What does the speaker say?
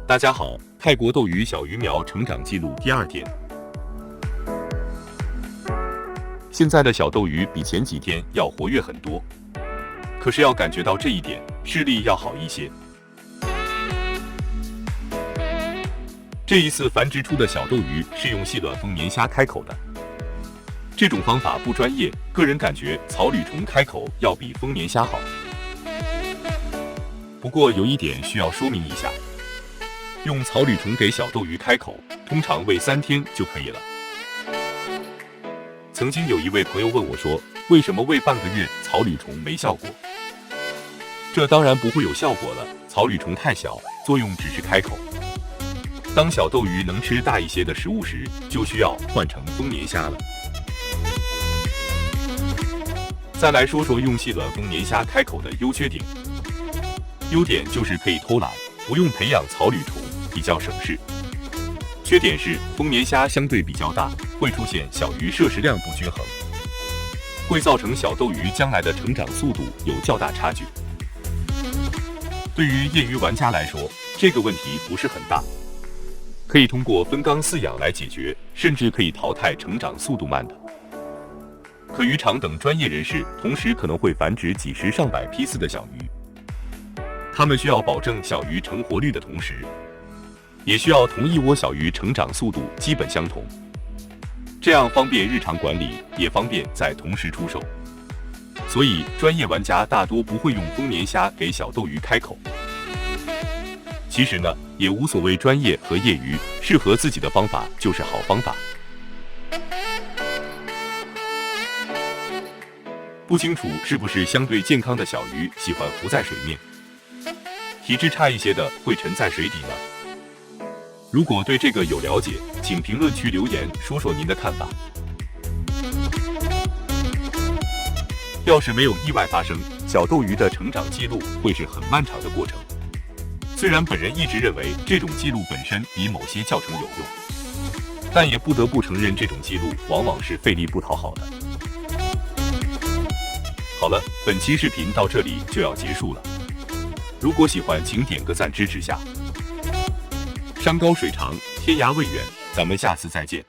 大家好，泰国斗鱼小鱼苗成长记录第2天。现在的小斗鱼比前几天要活跃很多，可是要感觉到这一点，视力要好一些。这一次繁殖出的小斗鱼是用细卵丰年虾开口的，这种方法不专业，个人感觉草履虫开口要比丰年虾好。不过有一点需要说明一下。用草履虫给小斗鱼开口，通常喂3天就可以了。曾经有一位朋友问我说，为什么喂半个月草履虫没效果？这当然不会有效果了，草履虫太小，作用只是开口。当小斗鱼能吃大一些的食物时，就需要换成丰年虾了。再来说说用细卵丰年虾开口的优缺点。优点就是可以偷懒，不用培养草履虫，比较省事。缺点是丰年虾相对比较大，会出现小鱼摄食量不均衡，会造成小斗鱼将来的成长速度有较大差距。对于业余玩家来说，这个问题不是很大，可以通过分缸饲养来解决，甚至可以淘汰成长速度慢的。可渔场等专业人士同时可能会繁殖几十上百批次的小鱼，他们需要保证小鱼成活率的同时，也需要同一窝小鱼成长速度基本相同，这样方便日常管理，也方便在同时出售。所以专业玩家大多不会用丰年虾给小斗鱼开口。其实呢，也无所谓专业和业余，适合自己的方法就是好方法。不清楚是不是相对健康的小鱼喜欢浮在水面，体质差一些的会沉在水底呢？如果对这个有了解，请评论区留言说说您的看法。要是没有意外发生，小斗鱼的成长记录会是很漫长的过程。虽然本人一直认为这种记录本身比某些教程有用，但也不得不承认这种记录往往是费力不讨好的。好了，本期视频到这里就要结束了。如果喜欢，请点个赞支持下。山高水长，天涯未远，咱们下次再见。